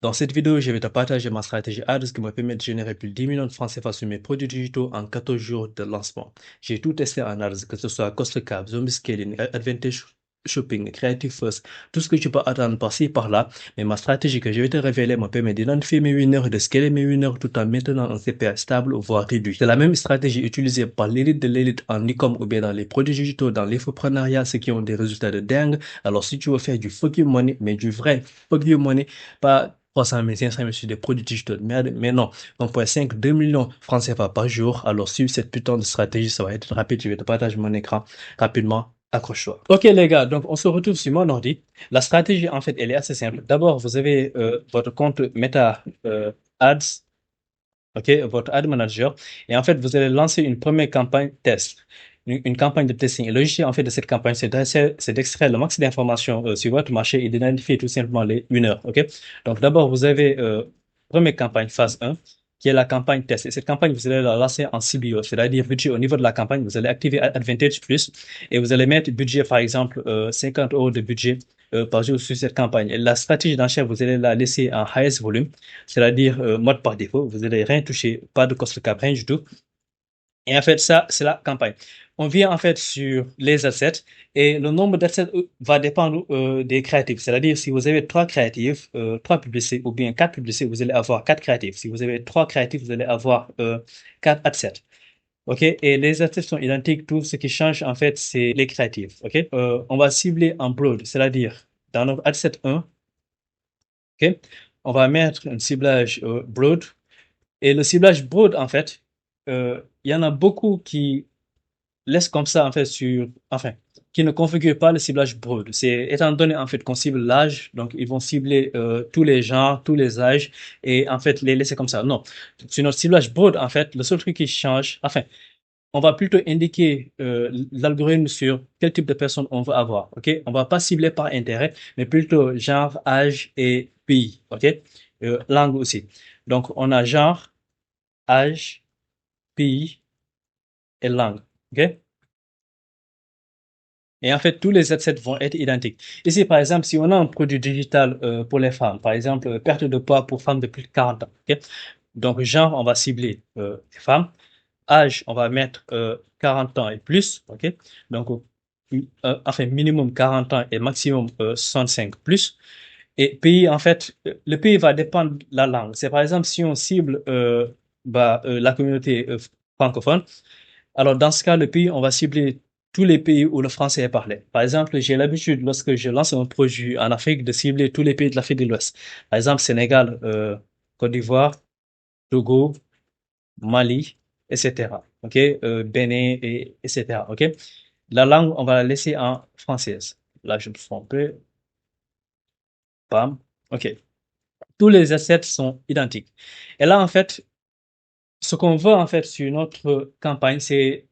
Dans cette vidéo, je vais te partager ma stratégie Ads qui me permet de générer plus de 10 millions de francs CFA sur mes produits digitaux en 14 jours de lancement. J'ai tout testé en Ads, que ce soit Cost Cap, Zombie Scaling, Advantage Shopping, Creative First, tout ce que tu peux attendre par-ci, par-là. Mais ma stratégie que je vais te révéler me permet d'identifier mes winners et de scaler mes winners tout en maintenant un CPA stable, voire réduit. C'est la même stratégie utilisée par l'élite de l'élite en e-com ou bien dans les produits digitaux, dans l'infoprenariat, ceux qui ont des résultats de dingue. Alors si tu veux faire du fuck you money, mais du vrai fuck you money, pas 300 000, 500 000 sur des produits digitaux de merde, mais non, 1,5, 2 millions francs CFA par jour. Alors, suivre cette putain de stratégie, ça va être rapide. Je vais te partager mon écran rapidement. Accroche-toi. Ok, les gars, donc on se retrouve sur mon ordi. La stratégie, en fait, elle est assez simple. D'abord, vous avez votre compte Meta Ads, ok, votre ad manager, et en fait, vous allez lancer une première campagne test, une campagne de testing. Et le logiciel, en fait, de cette campagne, c'est d'extraire le max d'informations sur votre marché et d'identifier tout simplement les winners, ok? Donc, d'abord, vous avez première campagne, phase 1, qui est la campagne test. Et cette campagne, vous allez la lancer en CBO, c'est-à-dire budget au niveau de la campagne, vous allez activer Advantage Plus et vous allez mettre budget, par exemple, 50 euros de budget par jour sur cette campagne. Et la stratégie d'enchère, vous allez la laisser en highest volume, c'est-à-dire mode par défaut. Vous n'allez rien toucher, pas de cost cap, rien du tout. Et en fait, ça, c'est la campagne. On vient en fait sur les assets et le nombre d'assets va dépendre des créatifs. C'est-à-dire, si vous avez trois créatifs, trois publicités ou bien quatre publicités, vous allez avoir quatre créatifs. Si vous avez trois créatifs, vous allez avoir quatre assets. OK? Et les assets sont identiques. Tout ce qui change, en fait, c'est les créatifs. OK? On va cibler en broad, c'est-à-dire dans notre asset 1, OK? On va mettre un ciblage broad. Et le ciblage broad, en fait, il y en a beaucoup qui laissent comme ça, en fait, qui ne configurent pas le ciblage broad. C'est étant donné, en fait, qu'on cible l'âge, donc ils vont cibler tous les genres, tous les âges, et en fait, les laisser comme ça. Non. Sur notre ciblage broad, en fait, le seul truc qui change, on va plutôt indiquer l'algorithme sur quel type de personne on veut avoir. OK? On va pas cibler par intérêt, mais plutôt genre, âge et pays. OK? Langue aussi. Donc, on a genre, âge, pays et langue. OK? Et en fait, tous les assets vont être identiques. Ici, par exemple, si on a un produit digital pour les femmes, par exemple, perte de poids pour femmes de plus de 40 ans. OK? Donc, genre, on va cibler femmes. Âge, on va mettre 40 ans et plus. OK? Donc, minimum 40 ans et maximum 65 plus. Et pays, en fait, le pays va dépendre de la langue. C'est par exemple, si on cible la communauté francophone, alors, dans ce cas, le pays, on va cibler tous les pays où le français est parlé. Par exemple, j'ai l'habitude, lorsque je lance un projet en Afrique, de cibler tous les pays de l'Afrique de l'Ouest. Par exemple, Sénégal, Côte d'Ivoire, Togo, Mali, etc. OK? Bénin, etc. OK? La langue, on va la laisser en française. Là, je me trompe. Bam. OK. Tous les assets sont identiques. Et là, en fait, ce qu'on veut, en fait, sur notre campagne, c'est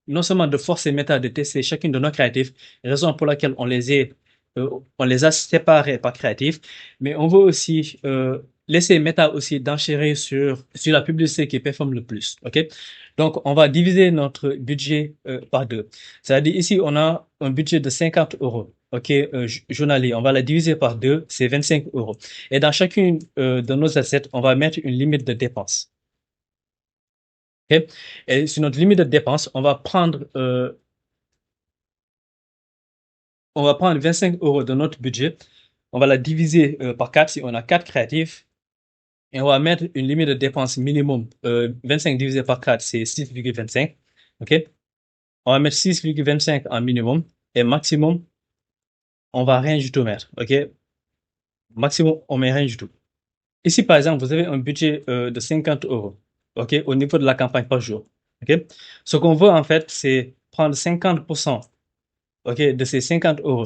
non seulement de forcer Meta de tester chacune de nos créatifs, raison pour laquelle on les a séparés par créatifs, mais on veut aussi laisser Meta aussi d'enchérir sur la publicité qui performe le plus. OK? Donc, on va diviser notre budget par deux. C'est-à-dire ici, on a un budget de 50 euros. OK, journalier, on va la diviser par deux, c'est 25 euros. Et dans chacune de nos assets, on va mettre une limite de dépenses. OK? Et sur notre limite de dépenses, on va prendre 25 euros de notre budget, on va la diviser par 4 si on a 4 créatifs, et on va mettre une limite de dépenses minimum. 25 divisé par 4, c'est 6,25. OK? On va mettre 6,25 en minimum, et maximum, on va rien du tout mettre. OK? Maximum, on met rien du tout. Ici, par exemple, vous avez un budget de 50 euros. OK? Au niveau de la campagne par jour. OK? Ce qu'on veut, en fait, c'est prendre 50%, OK, de ces 50 euros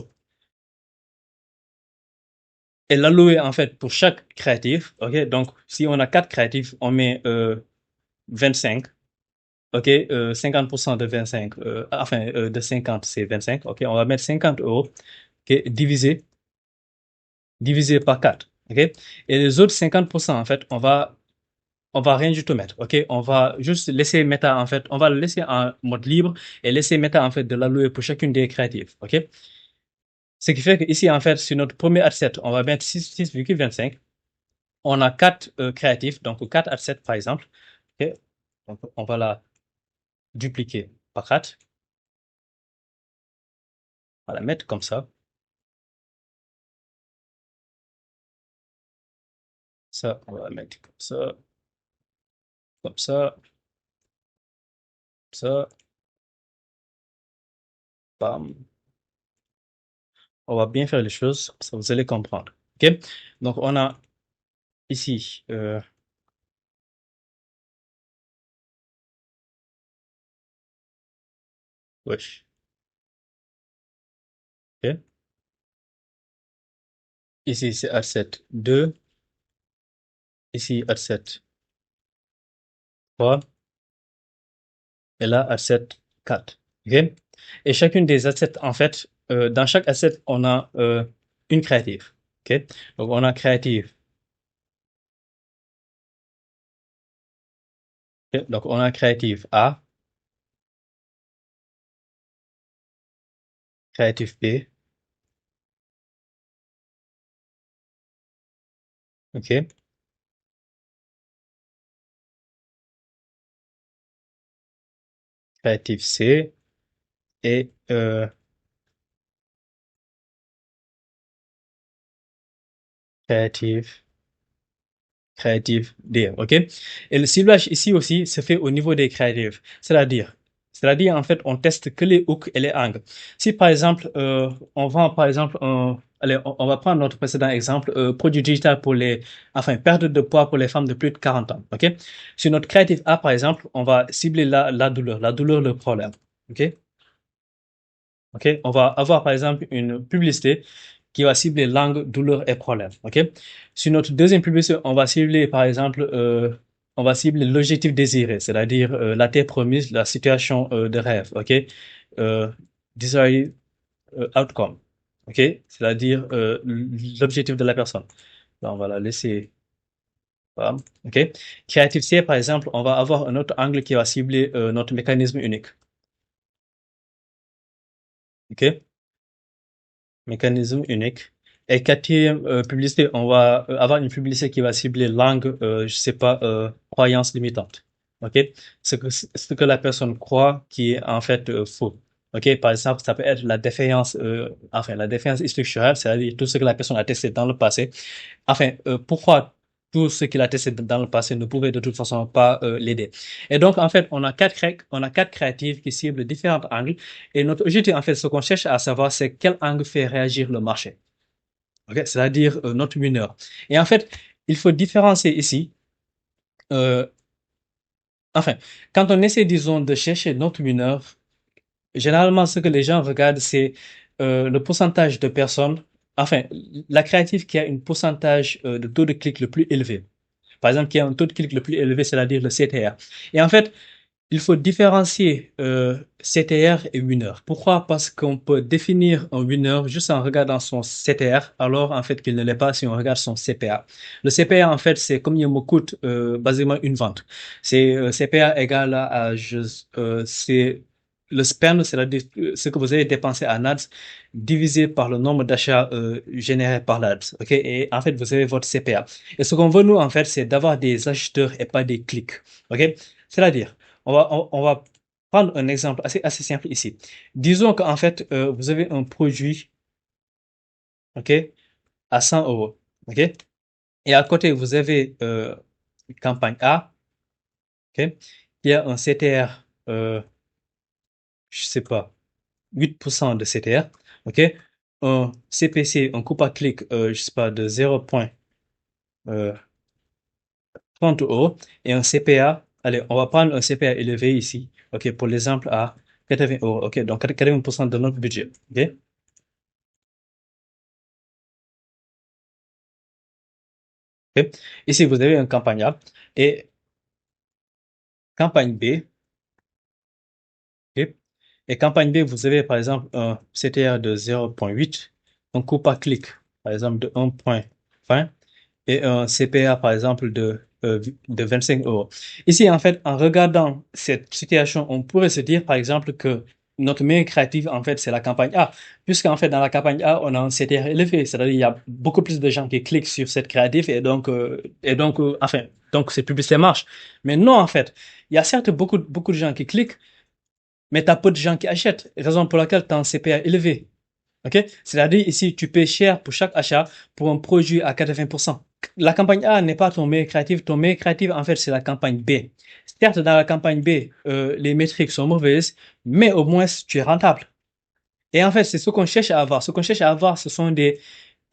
et l'allouer en fait pour chaque créatif. OK, donc si on a quatre créatifs, on met 25. OK, 50% de 25, de 50, c'est 25. OK, on va mettre 50 euros, OK, divisé par 4. OK, et les autres 50%, en fait, on va rien du tout mettre. OK, on va juste laisser Meta, en fait, on va le laisser en mode libre et laisser Meta, en fait, de l'allouer pour chacune des créatifs. OK, ce qui fait que ici, en fait, sur notre premier asset, on va mettre 6,25. On a 4 créatifs, donc 4 assets par exemple. Ok. Donc, on va la dupliquer par 4. On va la mettre comme ça. Ça, on va la mettre comme ça, ça, bam. On va bien faire les choses, ça vous allez comprendre. Ok? Donc, on a ici, wesh, ok? Ici, c'est asset 2. Ici, asset 3. Et là, asset 4. Ok? Et chacune des assets, en fait, dans chaque asset, on a une créative. Ok? Donc, on a créative. Ok? Donc, on a créative A, créative B, ok? Créative C et créative Creative DM, ok? Et le ciblage ici aussi se fait au niveau des créatives. C'est-à-dire, en fait, on teste que les hooks et les angles. Si par exemple, on vend par exemple allez, on va prendre notre précédent exemple, produit digital pour enfin, perte de poids pour les femmes de plus de 40 ans, ok? Sur notre créative A, par exemple, on va cibler la douleur, le problème, ok? Ok, on va avoir par exemple une publicité qui va cibler langue, douleur et problème. Ok, sur notre deuxième publicité, on va cibler par exemple, on va cibler l'objectif désiré, c'est-à-dire la terre promise, la situation de rêve. Ok, euh, desired outcome. Ok, c'est-à-dire l'objectif de la personne. Donc, on va la laisser. Voilà. Ok, créative C, par exemple, on va avoir un autre angle qui va cibler notre mécanisme unique. Ok. Mécanisme unique. Et quatrième publicité, on va avoir une publicité qui va cibler langue, je sais pas, croyance limitante. OK? Ce que la personne croit qui est en fait faux. OK? Par exemple, ça peut être la défaillance, enfin, la défaillance structurelle, c'est-à-dire tout ce que la personne a testé dans le passé. Enfin, pourquoi tout ce qu'il a testé dans le passé ne pouvait de toute façon pas l'aider. Et donc, en fait, on a quatre créatives qui ciblent différents angles. Et notre objectif, en fait, ce qu'on cherche à savoir, c'est quel angle fait réagir le marché. Ok, c'est-à-dire notre mineur. Et en fait, il faut différencier ici. euh, enfin, quand on essaie, disons, de chercher notre mineur, généralement, ce que les gens regardent, c'est le pourcentage de personnes, enfin, la créative qui a un pourcentage de taux de clic le plus élevé. Par exemple, qui a un taux de clic le plus élevé, c'est-à-dire le CTR. Et en fait, il faut différencier CTR et winner. Pourquoi? Parce qu'on peut définir un winner juste en regardant son CTR, alors en fait qu'il ne l'est pas si on regarde son CPA. Le CPA, en fait, c'est combien me coûte basiquement une vente. C'est CPA égal c'est le spend, c'est-à-dire ce que vous avez dépensé en ads, divisé par le nombre d'achats générés par l'ads. Ok? Et en fait, vous avez votre CPA. Et ce qu'on veut, nous, en fait, c'est d'avoir des acheteurs et pas des clics. Ok? C'est-à-dire, on va prendre un exemple assez simple ici. Disons qu'en fait, vous avez un produit, ok, à 100 euros, ok, et à côté, vous avez campagne A, ok, qui a un CTR, je sais pas, 8% de CTR, ok, un CPC, un coup par clic, je sais pas, de 0,30 euros, et un CPA, allez, on va prendre un CPA élevé ici, ok, pour l'exemple à 80 euros, ok, donc 80% de notre budget, ok. Ok. Ici, vous avez un campagne A et campagne B. Ok. Et campagne B, vous avez par exemple un CTR de 0,8, un coût par clic, par exemple de 1,20 et un CPA par exemple de 25 euros. Ici, en fait, en regardant cette situation, on pourrait se dire par exemple que notre meilleur créatif, en fait, c'est la campagne A. Puisqu'en fait, dans la campagne A, on a un CTR élevé. C'est-à-dire il y a beaucoup plus de gens qui cliquent sur cette créative enfin, donc cette publicité marche. Mais non, en fait, il y a certes beaucoup de gens qui cliquent, mais tu as peu de gens qui achètent. Raison pour laquelle tu as un CPA élevé. OK? C'est-à-dire ici, tu payes cher pour chaque achat pour un produit à 80%. La campagne A n'est pas ton meilleur créatif. Ton meilleur créatif, en fait, c'est la campagne B. Certes, dans la campagne B, les métriques sont mauvaises, mais au moins, tu es rentable. Et en fait, c'est ce qu'on cherche à avoir. Ce qu'on cherche à avoir, ce sont des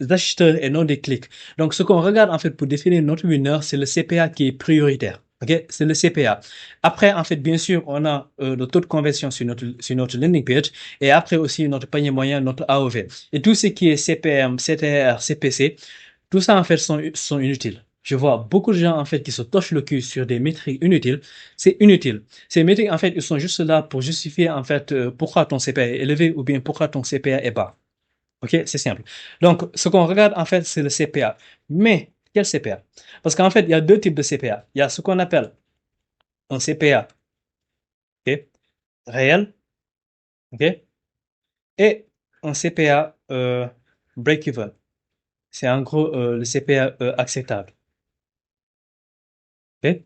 acheteurs et non des clics. Donc, ce qu'on regarde, en fait, pour définir notre winner, c'est le CPA qui est prioritaire. OK? C'est le CPA. Après, en fait, bien sûr, on a le taux de conversion sur notre landing page et après aussi notre panier moyen, notre AOV. Et tout ce qui est CPM, CTR, CPC, tout ça, en fait, sont inutiles. Je vois beaucoup de gens, en fait, qui se torchent le cul sur des métriques inutiles. C'est inutile. Ces métriques, en fait, ils sont juste là pour justifier, en fait, pourquoi ton CPA est élevé ou bien pourquoi ton CPA est bas. OK? C'est simple. Donc, ce qu'on regarde, en fait, c'est le CPA. Mais, quel CPA? Parce qu'en fait, il y a deux types de CPA. Il y a ce qu'on appelle un CPA, OK, réel, OK, et un CPA break-even. C'est en gros le CPA acceptable. OK?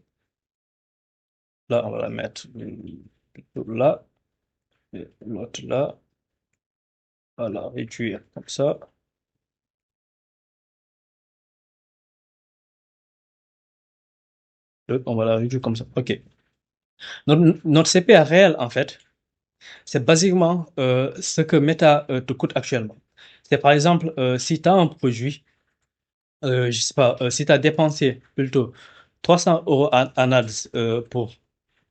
Là, on va la mettre là, et l'autre là. Voilà, réduire comme ça. On va la réduire comme ça. OK. Notre CPA réel, en fait, c'est basiquement ce que Meta te coûte actuellement. C'est par exemple, si tu as un produit, je sais pas, si tu as dépensé plutôt 300 euros en ads pour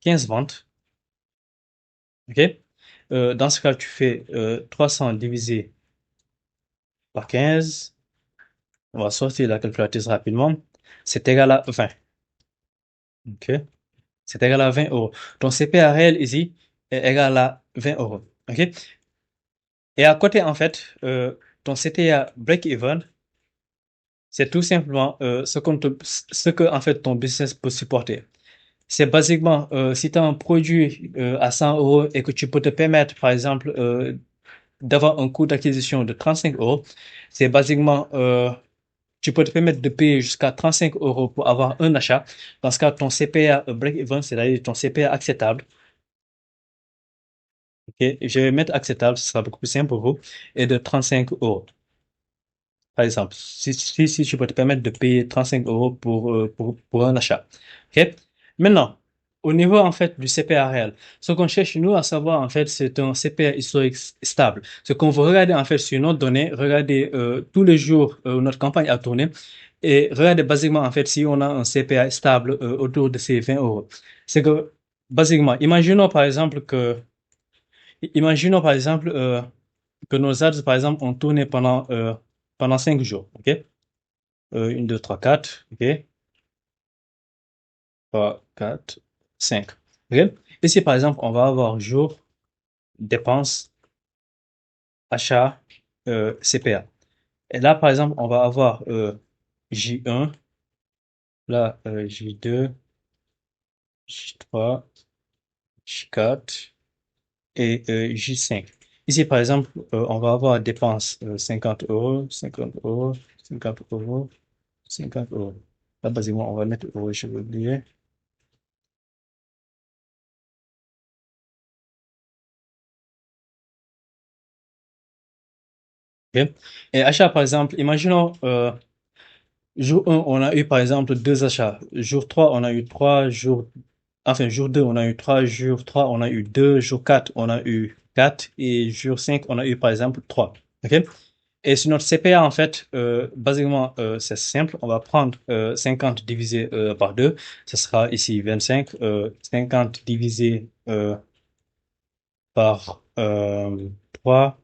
15 ventes, ok? Dans ce cas, tu fais 300 divisé par 15. On va sortir la calculatrice rapidement. C'est égal à 20. Ok? C'est égal à 20 euros. Ton CPA réel ici est égal à 20 euros. Ok? Et à côté, en fait, ton CTA break-even, c'est tout simplement ce que en fait ton business peut supporter. C'est basiquement si tu as un produit à 100 euros et que tu peux te permettre, par exemple, d'avoir un coût d'acquisition de 35 euros, c'est basiquement tu peux te permettre de payer jusqu'à 35 euros pour avoir un achat. Dans ce cas, ton CPA break-even, c'est-à-dire ton CPA acceptable. Ok, je vais mettre acceptable, ce sera beaucoup plus simple pour vous, et de 35 euros. Par exemple, si tu peux te permettre de payer 35 euros pour un achat. OK? Maintenant, au niveau en fait du CPA réel, ce qu'on cherche nous à savoir en fait, c'est un CPA historique stable. Ce qu'on veut regarder en fait sur nos données, regarder tous les jours où notre campagne a tourné et regarder basiquement en fait si on a un CPA stable autour de ces 20 euros. C'est que basiquement, imaginons par exemple que nos ads par exemple ont tourné pendant 5 jours. OK? 1, 2, 3, 4, ok, 3, 4, 5. Ok. Ici, par exemple, on va avoir jour, dépenses, achat, CPA. Et là, par exemple, on va avoir J1, là, J2, J3, J4 et J5. Ici, par exemple, on va avoir dépenses 50 euros, 50 euros, 50 euros, 50 euros. Là, basiquement, on va mettre euros, je vais oublier. Ok. Et achat, par exemple, imaginons jour 1, on a eu par exemple deux achats. Jour 3, on a eu 3. Jour 2, on a eu 3. Jour 3, on a eu 2. Jour 4, on a eu 4. Et jour 5, on a eu par exemple 3. OK? Et sur notre CPA, en fait, basiquement, c'est simple. On va prendre 50 divisé par 2. Ce sera ici 25. 50 divisé par 3.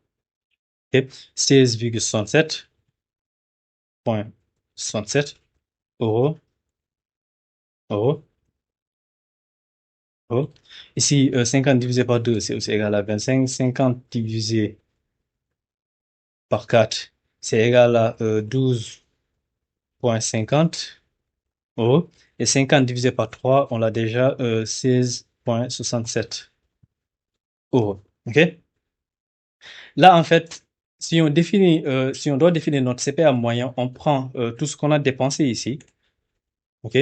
OK? 16,67 euros. Euros. Oh. Ici, 50 divisé par 2, c'est aussi égal à 25. 50 divisé par 4, c'est égal à 12,50 euros. Et 50 divisé par 3, on l'a déjà 16,67 euros. OK? Là, en fait, si on doit définir notre CPA moyen, on prend tout ce qu'on a dépensé ici. OK?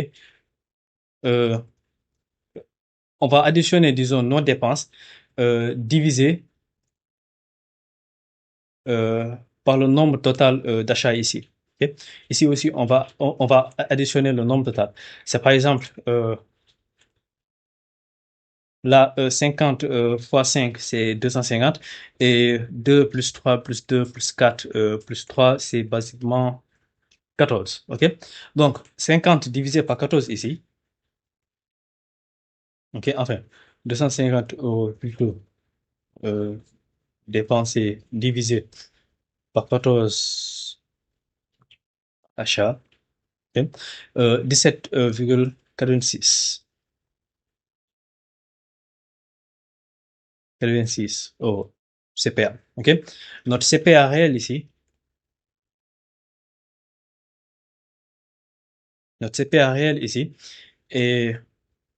Euh, on va additionner, disons, nos dépenses divisé euh, par le nombre total d'achats ici. OK? Ici aussi, on va additionner le nombre total. C'est par exemple, là, 50 fois 5, c'est 250. Et 2 plus 3 plus 2 plus 4 plus 3, c'est basiquement 14. OK? Donc, 50 divisé par 14 ici. OK? Enfin, 250 euros plutôt euh, dépensés divisé par 14 achats. OK? 17,86. 86 euros CPA. OK? Notre CPA réel ici, notre CPA réel ici est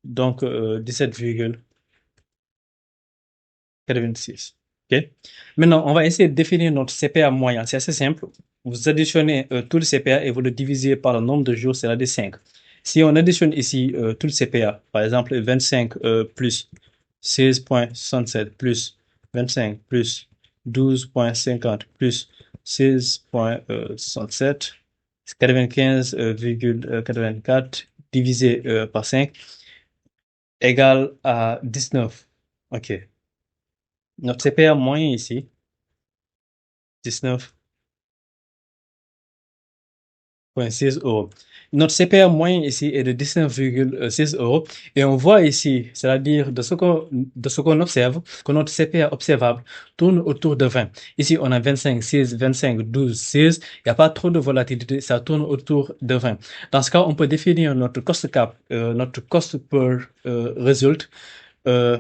donc 17,86. OK? Maintenant, on va essayer de définir notre CPA moyen. C'est assez simple. Vous additionnez tout le CPA et vous le divisez par le nombre de jours, c'est-à-dire 5. Si on additionne ici tout le CPA, par exemple 25 plus 16,67 plus 25 plus 12,50 plus 16,67, 95,84 divisé par 5 égale à 19. OK. Notre CPA moyen ici, 19,6 euros. Notre CPA moyen ici est de 19,6 euros. Et on voit ici, c'est-à-dire de ce qu'on observe, que notre CPA observable tourne autour de 20. Ici, on a 25, 16, 25, 12, 16. Il n'y a pas trop de volatilité, ça tourne autour de 20. Dans ce cas, on peut définir notre cost cap, notre cost per result, euh,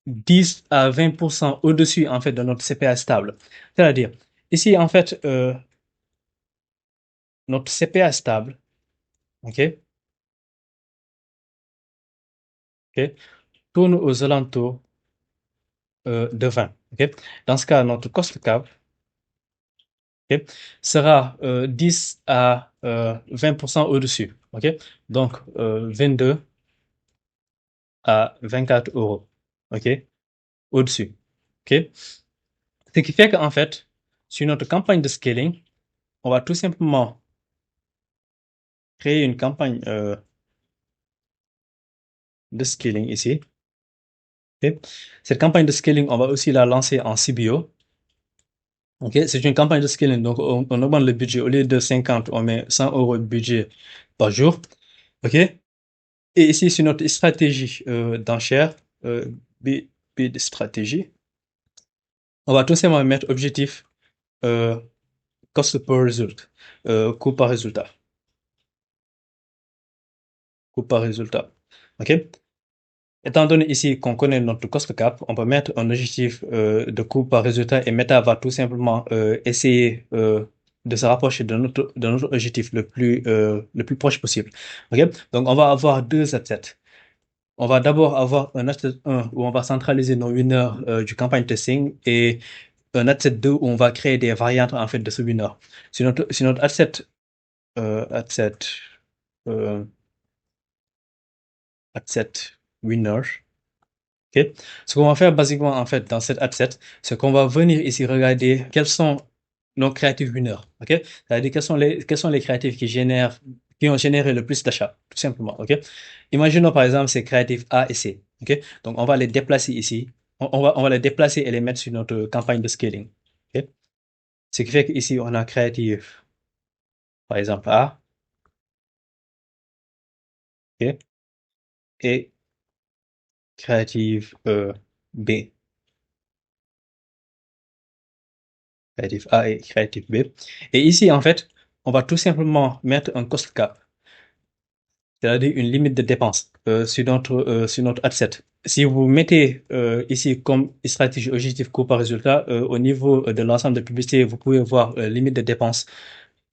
10 à 20% au-dessus, en fait, de notre CPA stable. C'est-à-dire, ici, en fait, notre CPA stable, OK, OK, tourne aux alentours de 20. OK. Dans ce cas, notre cost cap, OK, sera 10 à 20% au-dessus. OK. Donc, 22 à 24 euros. OK, au-dessus. OK. Ce qui fait qu'en fait, sur notre campagne de scaling, on va tout simplement créer une campagne de scaling ici. OK. Cette campagne de scaling, on va aussi la lancer en CBO. OK, c'est une campagne de scaling. Donc, on augmente le budget. Au lieu de 50, on met 100 euros de budget par jour. OK. Et ici, sur notre stratégie d'enchère, euh, B, B de stratégie, on va tout simplement mettre objectif euh, cost per result, coût par résultat. Coût par résultat. OK. Étant donné ici qu'on connaît notre cost cap, on peut mettre un objectif de coût par résultat et Meta va tout simplement essayer de se rapprocher de notre objectif le plus proche possible. OK? Donc, on va avoir deux assets. On va d'abord avoir un asset 1 où on va centraliser nos winners du campagne testing et un asset 2 où on va créer des variantes en fait de ce winner. Sur notre asset, euh, asset winner, OK? Ce qu'on va faire basiquement en fait dans cet asset, c'est qu'on va venir ici regarder quels sont nos creative winners. OK? C'est-à-dire quels sont les créatifs qui ont généré le plus d'achats, tout simplement. OK? Imaginons par exemple ces créatifs A et C. OK? Donc on va les déplacer ici. On va les déplacer et les mettre sur notre campagne de scaling. OK? Ce qui fait qu'ici on a créatif par exemple A. OK? Et créative B. Créatif A et créatif B. Et ici, en fait, on va tout simplement mettre un cost cap, c'est-à-dire une limite de dépense sur notre asset. Si vous mettez ici comme stratégie objectif coût par résultat, au niveau de l'ensemble de publicité, vous pouvez voir limite de dépense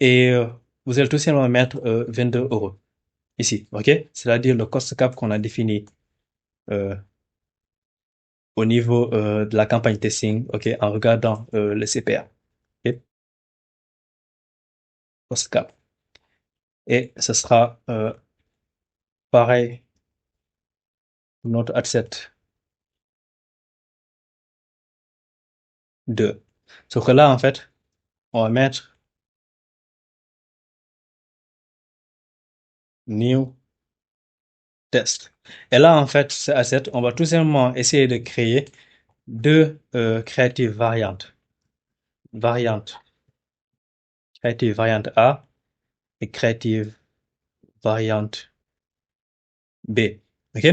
et vous allez tout simplement mettre 22 euros ici, ok? C'est-à-dire le cost cap qu'on a défini euh, au niveau de la campagne testing, ok, en regardant le CPA, ok, cost cap. Et ce sera pareil pour notre asset 2. Sauf que là, en fait, on va mettre new test. Et là, en fait, ce asset, on va tout simplement essayer de créer deux creative variantes. Creative variante A et creative variante B. OK?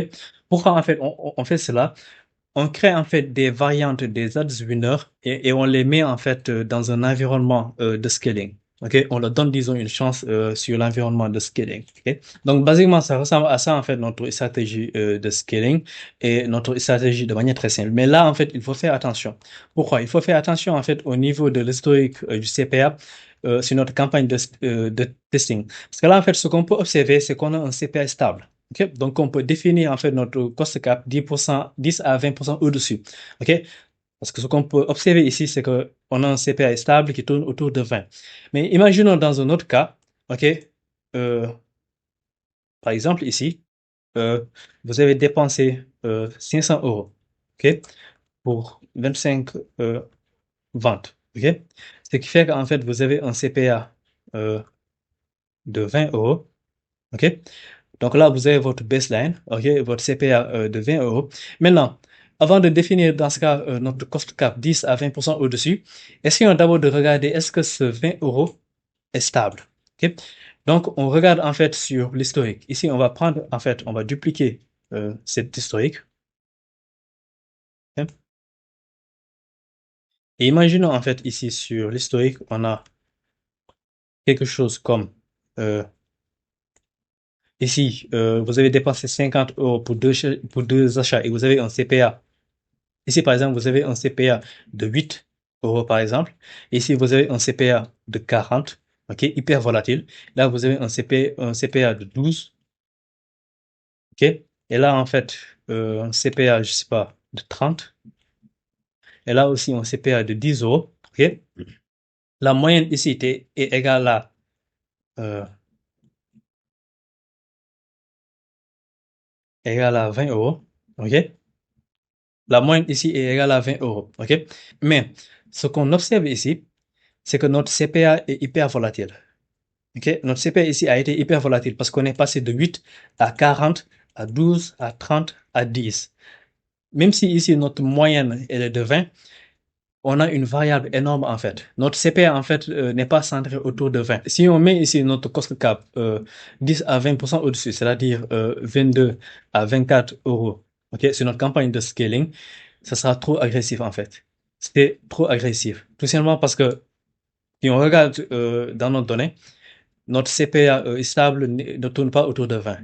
Pourquoi en fait on fait cela? On crée en fait des variantes des ads winners et on les met en fait dans un environnement de scaling. OK? On leur donne, disons, une chance sur l'environnement de scaling. OK? Donc, basiquement, ça ressemble à ça, en fait, notre stratégie de scaling et notre stratégie de manière très simple. Mais là, en fait, il faut faire attention. Pourquoi? Il faut faire attention, en fait, au niveau de l'historique du CPA sur notre campagne de testing. Parce que là, en fait, ce qu'on peut observer, c'est qu'on a un CPA stable. OK? Donc, on peut définir en fait notre cost cap 10%, 10 à 20% au-dessus. OK? Parce que ce qu'on peut observer ici, c'est qu'on a un CPA stable qui tourne autour de 20. Mais imaginons dans un autre cas, OK? Euh, Par exemple, ici, euh, vous avez dépensé 500 euros, OK? Pour 25 ventes, OK? Ce qui fait qu'en fait, vous avez un CPA de 20 euros, OK? Donc là, vous avez votre baseline, ok, votre CPA de 20 euros. Maintenant, avant de définir dans ce cas notre cost cap 10 à 20% au-dessus, essayons d'abord de regarder est-ce que ce 20 euros est stable. Ok. Donc, on regarde en fait sur l'historique. Ici, on va prendre, en fait, on va dupliquer cet historique. Ok. Et imaginons en fait ici sur l'historique, on a quelque chose comme ici, vous avez dépensé 50 euros pour deux achats et vous avez un CPA. Ici, par exemple, vous avez un CPA de 8 euros, par exemple. Ici, vous avez un CPA de 40, ok, hyper volatile. Là, vous avez un CPA de 12, ok. Et là, en fait, un CPA, je sais pas, de 30. Et là aussi, un CPA de 10 euros, ok. La moyenne ici est égale à, euh, 20 euros, ok. La moyenne ici est égale à 20 euros, ok. Mais ce qu'on observe ici, c'est que notre CPA est hyper volatile. Ok, notre CPA ici a été hyper volatile parce qu'on est passé de 8 à 40, à 12, à 30, à 10. Même si ici notre moyenne elle est de 20, on a une variable énorme en fait. Notre CPA en fait n'est pas centré autour de 20. Si on met ici notre cost cap 10 à 20% au-dessus, c'est-à-dire 22 à 24 euros, ok, sur notre campagne de scaling, ça sera trop agressif en fait. C'est trop agressif. Tout simplement parce que si on regarde dans nos données, notre CPA stable ne tourne pas autour de 20.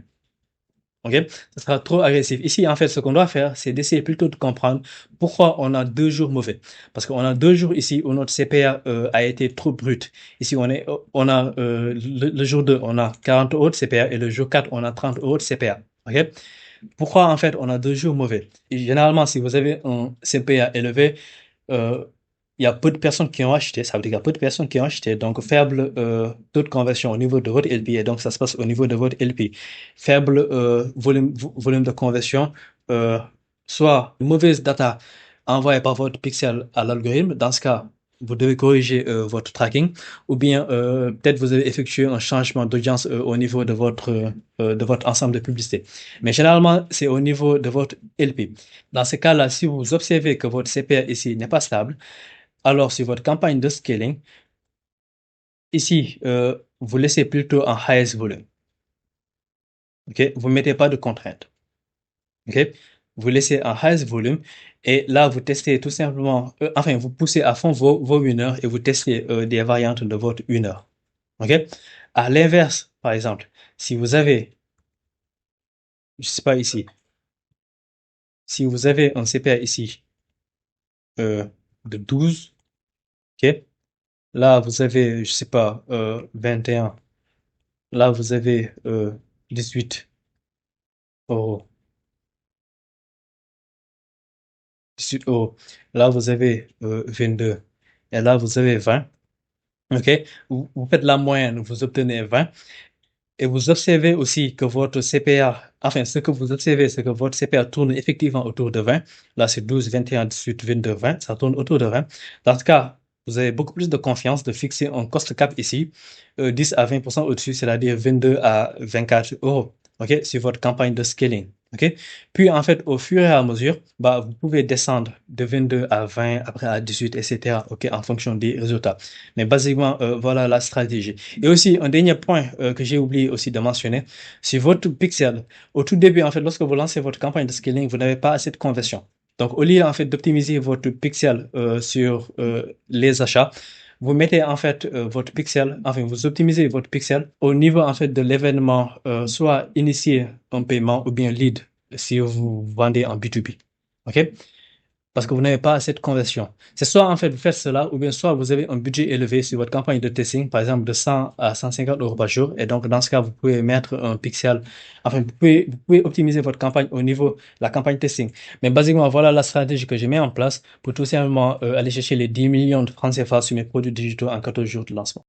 OK? Ça sera trop agressif. Ici, en fait, ce qu'on doit faire, c'est d'essayer plutôt de comprendre pourquoi on a 2 jours mauvais. Parce qu'on a 2 jours ici où notre CPA a été trop brut. Ici, on a le jour 2, on a 40 euros de CPA et le jour 4, on a 30 euros de CPA. OK? Pourquoi en fait on a 2 jours mauvais? Et généralement, si vous avez un CPA élevé, euh, il y a peu de personnes qui ont acheté, ça veut dire qu'il y a peu de personnes qui ont acheté, donc faible taux de conversion au niveau de votre LP, et donc ça se passe au niveau de votre LP. Faible volume de conversion, euh, soit mauvaise data envoyée par votre pixel à l'algorithme, dans ce cas, vous devez corriger votre tracking, ou bien peut-être vous avez effectué un changement d'audience au niveau de votre ensemble de publicités. Mais généralement, c'est au niveau de votre LP. Dans ce cas-là, si vous observez que votre CPA ici n'est pas stable, alors sur votre campagne de scaling, ici, vous laissez plutôt en highest volume. OK? Vous ne mettez pas de contraintes. OK? Vous laissez en highest volume et là, vous testez tout simplement, enfin, vous poussez à fond vos winners et vous testez des variantes de votre winner. OK? À l'inverse, par exemple, si vous avez, je sais pas ici, si vous avez un CPA ici de 12, OK? Là, vous avez, je sais pas, 21. Là, vous avez 18 euros. Sud haut. Là, vous avez 22. Et là, vous avez 20. OK? Vous faites la moyenne, vous obtenez 20. Et vous observez aussi que votre CPA, enfin, ce que vous observez, c'est que votre CPA tourne effectivement autour de 20. Là, c'est 12, 21, 18, 22, 20. Ça tourne autour de 20. Dans ce cas, vous avez beaucoup plus de confiance de fixer un cost cap ici, 10 à 20% au-dessus, c'est-à-dire 22 à 24 euros. OK? Sur votre campagne de scaling. OK? Puis, en fait, au fur et à mesure, bah, vous pouvez descendre de 22 à 20, après à 18, etc. OK? En fonction des résultats. Mais basiquement, voilà la stratégie. Et aussi, un dernier point que j'ai oublié aussi de mentionner, c'est votre pixel. Au tout début, en fait, lorsque vous lancez votre campagne de scaling, vous n'avez pas assez de conversion. Donc, au lieu, en fait, d'optimiser votre pixel sur les achats, vous mettez, en fait, votre pixel, enfin, vous optimisez votre pixel au niveau, en fait, de l'événement, soit initier un paiement ou bien lead si vous vendez en B2B. OK? Parce que vous n'avez pas assez de conversion. C'est soit en fait vous faites cela, ou bien soit vous avez un budget élevé sur votre campagne de testing, par exemple de 100 à 150 euros par jour. Et donc dans ce cas, vous pouvez mettre un pixel, enfin vous pouvez optimiser votre campagne au niveau de la campagne testing. Mais basiquement, voilà la stratégie que j'ai mis en place pour tout simplement aller chercher les 10 millions de francs CFA sur mes produits digitaux en 14 jours de lancement.